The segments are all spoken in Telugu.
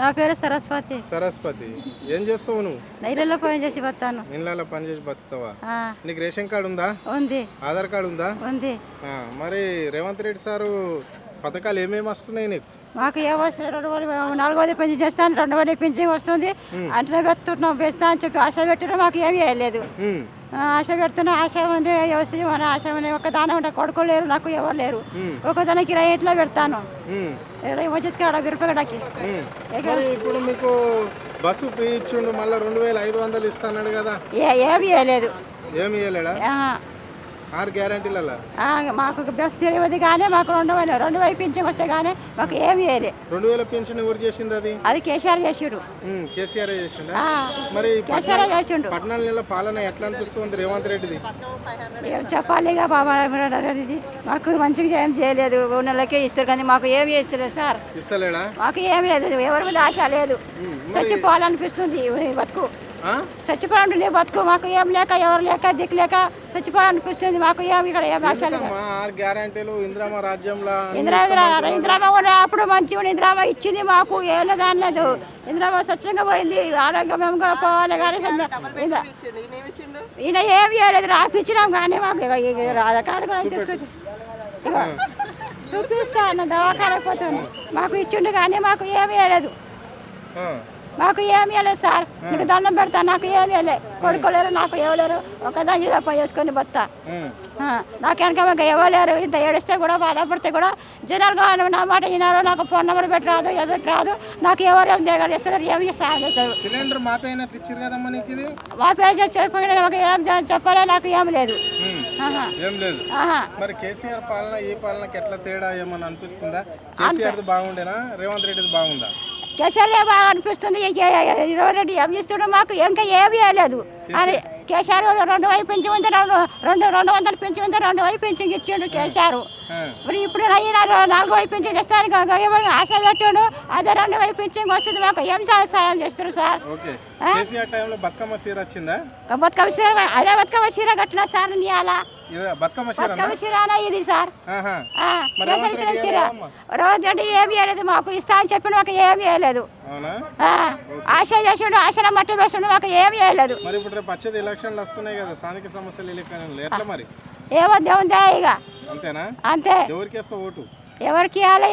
నా పేరు సరస్వతి. సరస్వతి, ఏం చేస్తావు నువ్వు? నీళ్ళలో పని చేసి బతాను. నీళ్ళలో పని చేసి బతుకుతావా? నీకు రేషన్ కార్డు ఉందా? ఉంది. ఆధార్ కార్డు ఉందా? ఉంది. మరి రేవంత్ రెడ్డి సారు పథకాలు ఏమేమి వస్తున్నాయి నీకు? మాకు ఏ వస్తుంది? 4వ పెన్షన్ చేస్తాను, 2వ పెన్షన్ వస్తుంది. అంటే పెడుతున్నాం, వేస్తా అని చెప్పి ఆశ పెట్టినా మాకు ఏమీ వేయలేదు. ఆశ పెడుతున్నా, ఆశ ఉంది వస్తుంది, మన ఆశ ఉంది. ఒక దాని ఉంటే కొడుకోలేరు, నాకు ఎవరు లేరు. ఒక దానికి 20 ఇంట్లో పెడతాను, 20 వచ్చేది 60 రూపాయలకి. ఇప్పుడు మీకు బస్సు ఫ్రీ ఇచ్చిండు, మళ్ళీ 2500 ఇస్తాడు కదా? ఏమి వేయలేదు. ఏమి వేయలేడా? 6 గ్యారంటీలలో మాకు బస్ పెరిగింది కానీ మాకు 2000 పింఛన్ వస్తే కానీ మాకు ఏమి వేయలే. 2000 పింఛన్ ఎవరు చేసింది? అది కేసీఆర్ చేసిండు. కేసీఆర్ చేసిండు. మరి కేసీఆర్ చేసిండు. 14 నెలల పాలన ఎట్లా అనిపిస్తుంది రేవంత్ రెడ్డిది? ఏం చెప్పాలిగా బాబా, మాకు మంచిగా ఏం చేయలేదు. నెలకే ఇస్తారు కానీ మాకు ఏమి ఇస్తలేదు సార్. ఇస్తలేడా? మాకు ఏమి లేదు, ఎవరి మీద ఆశ లేదు. చచ్చిపోవాలనిపిస్తుంది బతుకు, చచ్చిపోవాలంటే బతుకు. మాకు ఏం లేక, ఎవరు లేక, దిక్కు లేక చచ్చిపోవాలనిపిస్తుంది. మాకు ఏమి ఇక్కడ ఏం ఆశ లేదు. 6 గ్యారంటీలు ఇందిరామ రాజ్యంలో ఇందిరామ అప్పుడు మంచిగా ఇందిరామ ఇచ్చింది మాకు, ఏం దాని లేదు. ఇందిరామ స్వచ్ఛంగా పోయింది, ఆరోగ్యం మేము కూడా పోవాలి కానీ ఈయన ఏమి చేయలేదు. రాపిచ్చినాం కానీ మాకు ఆధార్ కార్డు కూడా తీసుకొచ్చి చూపిస్తా అన్న దవాఖాన పోతుంది. మాకు ఇచ్చిండు కానీ మాకు ఏమి చేయలేదు. మాకు ఏమి వేయలేదు సార్, నీకు దండం పెడతా. నాకు ఏమి వేయలేదు, కొడుకోలేరు, నాకు ఎవలేరు. ఒకదాని పోయి వేసుకొని బతా. నాకు వెనక ఇవ్వలేరు. ఇంత ఏడిస్తే కూడా, బాధపడితే కూడా జనాలు నా మాట వినారు. నాకు ఫోన్ నెంబర్ పెట్టరాదు, ఏ పెట్టరాదు. నాకు ఎవరు ఏం చేయగలరు, చేస్తారు, ఏమి సాయం చేస్తారు. సిలిండర్ మా పేరు చెప్పిన నాకు ఏం చెప్పలే, నాకు ఏం లేదు. మరి కేసీఆర్ పాలన ఈ పాలనకి ఎట్లా తేడా ఏమని అనిపిస్తుందా? కేసీఆర్ బాగుండేనా, రేవంత్ రెడ్డి బాగుందా? కేసీఆర్ బాగా అనిపిస్తుంది. రేవంత్ రెడ్డి ఏం చేస్తుండో మాకు ఇంకా ఏమీ వేయలేదు. అని కేసీఆర్ 2,000 పెంచి ఉంది, 200 పెంచి ఉంది, 2,000 పెంచి ఇచ్చిండు కేసీఆర్. మరి ఇప్పుడు 4,000 పెంచి చేస్తాను గరీబులకు ఆశ పెట్టాడు. అదే 2,000 పెంచి వస్తుంది. మాకు ఏం సాయం చేస్తారు సార్? బతుకమ్మ చీర వచ్చిందా? బతుకమ్మ చీర కట్టినా సార్. ఇవాళ బతుకమ్మ చీరనా ఇది సార్? కేసీఆర్ ఇచ్చిన చీర. రేవంత్ రెడ్డి ఏమి వేయలేదు, మాకు ఇస్తా అని చెప్పిన మాకు ఏమి వేయలేదు. ఆశ చేసిండు, ఆశలో మట్టి వేసిండు, మాకు ఏమి వేయలేదు. ఏమో దేవుందే ఇక అంతే. ఎవరికి ఇవ్వాలి?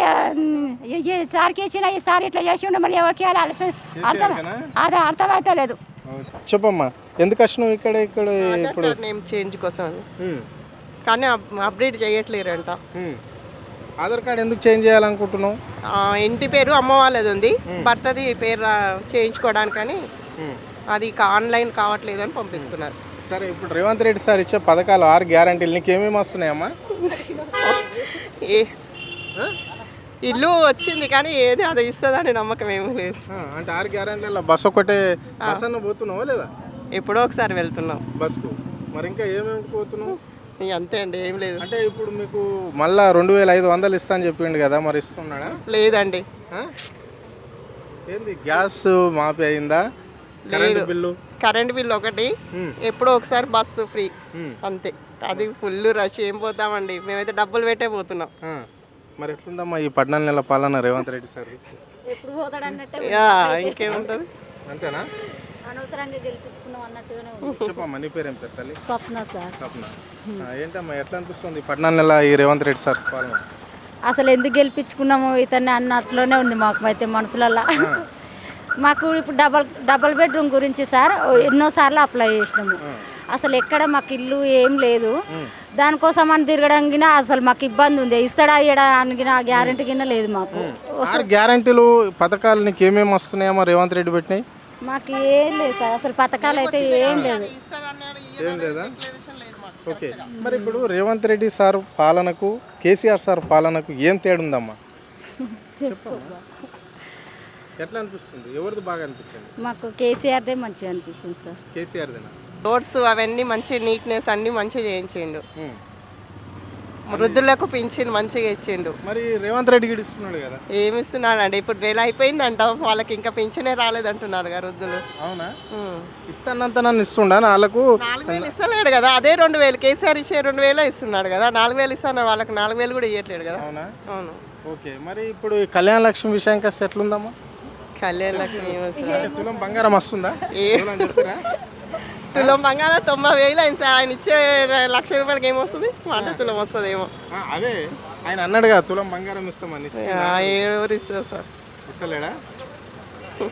సార్కి ఇచ్చిన ఈసారి ఇట్లా చేసిండు, మరి ఎవరికి ఇవ్వాలి అదే అర్థమైతే లేదు. చెప్పమ్మా, ఎందుకు వచ్చినావు ఇక్కడ? ఇప్పుడు నేమ్ చేంజ్ కోసం కానీ అప్డేట్ చేయట్లేరంట. ఆధార్ కార్డు ఎందుకు చేంజ్ చేయాలనుకుంటున్నావు? ఇంటి పేరు అమ్మ వాళ్ళది ఉంది, భర్తది పేరు చేయించుకోవడానికని అది ఆన్లైన్ కావట్లేదు అని పంపిస్తున్నారు. సరే, ఇప్పుడు రేవంత్ రెడ్డి సార్ ఇచ్చే పథకాలు 6 గ్యారంటీలు నీకు ఏమేమి వస్తున్నాయమ్మా? ఇల్లు వచ్చింది కానీ ఏది అది ఇస్తుందని నమ్మకం ఏమీ లేదు. అంటే 6 గ్యారంటీల బస్ ఒకటే బస్ అన్న పోతున్నావా లేదా? ఎప్పుడో ఒకసారి వెళ్తున్నాం బస్కు. మరి ఇంకా ఏమేమి పోతున్నావు? అంతే అండి, ఏం లేదు. అంటే ఇప్పుడు మీకు మళ్ళా 2,500 ఇస్తా అని చెప్పిండు కదా, మరి ఇస్తున్నాడా? లేదండి. ఏంది గ్యాస్ మాఫీ అయిందా? లేదు, కరెంట్ బిల్లు ఒకటి, ఎప్పుడో ఒకసారి బస్సు ఫ్రీ అంతే. అది ఫుల్ రష్, ఏం పోతామండి, మేమైతే డబ్బులు పెట్టే పోతున్నాం. మరి ఎట్లుందమ్మా ఈ 14 నెలల పాలన రేవంత్ రెడ్డి సార్? ఇంకేముంటుంది, అంతేనా? చెప్పమ్మా, నీ పేరు ఏం పేరు తల్లి? స్వప్న సార్. స్వప్న, ఏంటమ్మా ఎట్లా అనిపిస్తుంది 14 నెలల ఈ రేవంత్ రెడ్డి సార్ పాలన? అసలు ఎందుకు గెలిపించుకున్నాము ఇతన్ని అన్నట్లోనే ఉంది మాకు అయితే మనసులల్లా. మాకు ఇప్పుడు డబల్ బెడ్రూమ్ గురించి సార్ ఎన్నోసార్లు అప్లై చేసినాము. అసలు ఎక్కడ మాకు ఇల్లు ఏం లేదు. దానికోసం అని తిరగడానికి అసలు మాకు ఇబ్బంది ఉంది. ఇస్తాడా ఇయ్యడానికి గ్యారెంటీ కింద లేదు మాకు. గ్యారెంటీలు పథకాలు నీకు ఏమేమి వస్తున్నాయమ్మా రేవంత్ రెడ్డి పెట్టినాయి? మాకు ఏం లేదు సార్, అసలు పథకాలు అయితే ఏం లేదు. ఏం లేదా? ఓకే, మరి ఇప్పుడు రేవంత్ రెడ్డి సార్ పాలనకు కేసీఆర్ సార్ పాలనకు ఏం తేడా ఉందమ్మా? ఎట్లా అనిపిస్తుంది? ఎవరిది బాగా అనిపించింది? మాకు కేసీఆర్దే మంచిగా అనిపిస్తుంది సార్. కేసీఆర్దేనా? రోడ్స్ అవన్నీ మంచి నీట్నెస్ అన్ని మంచిగా చేయించిండు. వృద్ధులకు పింఛన్ మంచిగా ఇచ్చిండు. మరి రేవంత్ రెడ్డి ఇస్తున్నాడు కదా? ఏమి ఇస్తున్నాడు అండి, ఇప్పుడు నెల అయిపోయిందంట, వాళ్ళకి ఇంకా పింఛనే రాలేదంటున్నారు కదా వృద్ధులు. అవునా? ఇస్తానంత నన్ను ఇస్తుండా? వాళ్ళకు 4,000 ఇస్తలేడు కదా, అదే 2,000 కేసీఆర్ ఇచ్చే 2,000 ఇస్తున్నాడు కదా. 4,000 ఇస్తున్నారు, వాళ్ళకి 4,000 కూడా ఇవ్వట్లేడు కదా. అవునా? అవును. ఓకే, మరి ఇప్పుడు కళ్యాణ లక్ష్మి విషయానికి వస్తే ఎట్లుందమ్మా? కళ్యాణ లక్ష్మి ఏమొస్తుంది అంటే తులం బంగారం వస్తుందా తులం చెప్తారా తులం బంగారం 90,000 అయింది సార్. ఆయన ఇచ్చే ₹1,00,000 ఏమొస్తుంది? అంటే తులం వస్తుంది ఏమో. అదే ఆయన అన్నాడుగా తులం బంగారం ఇస్తామని ఎవరు ఇస్తారు సార్? ఇస్తలేడా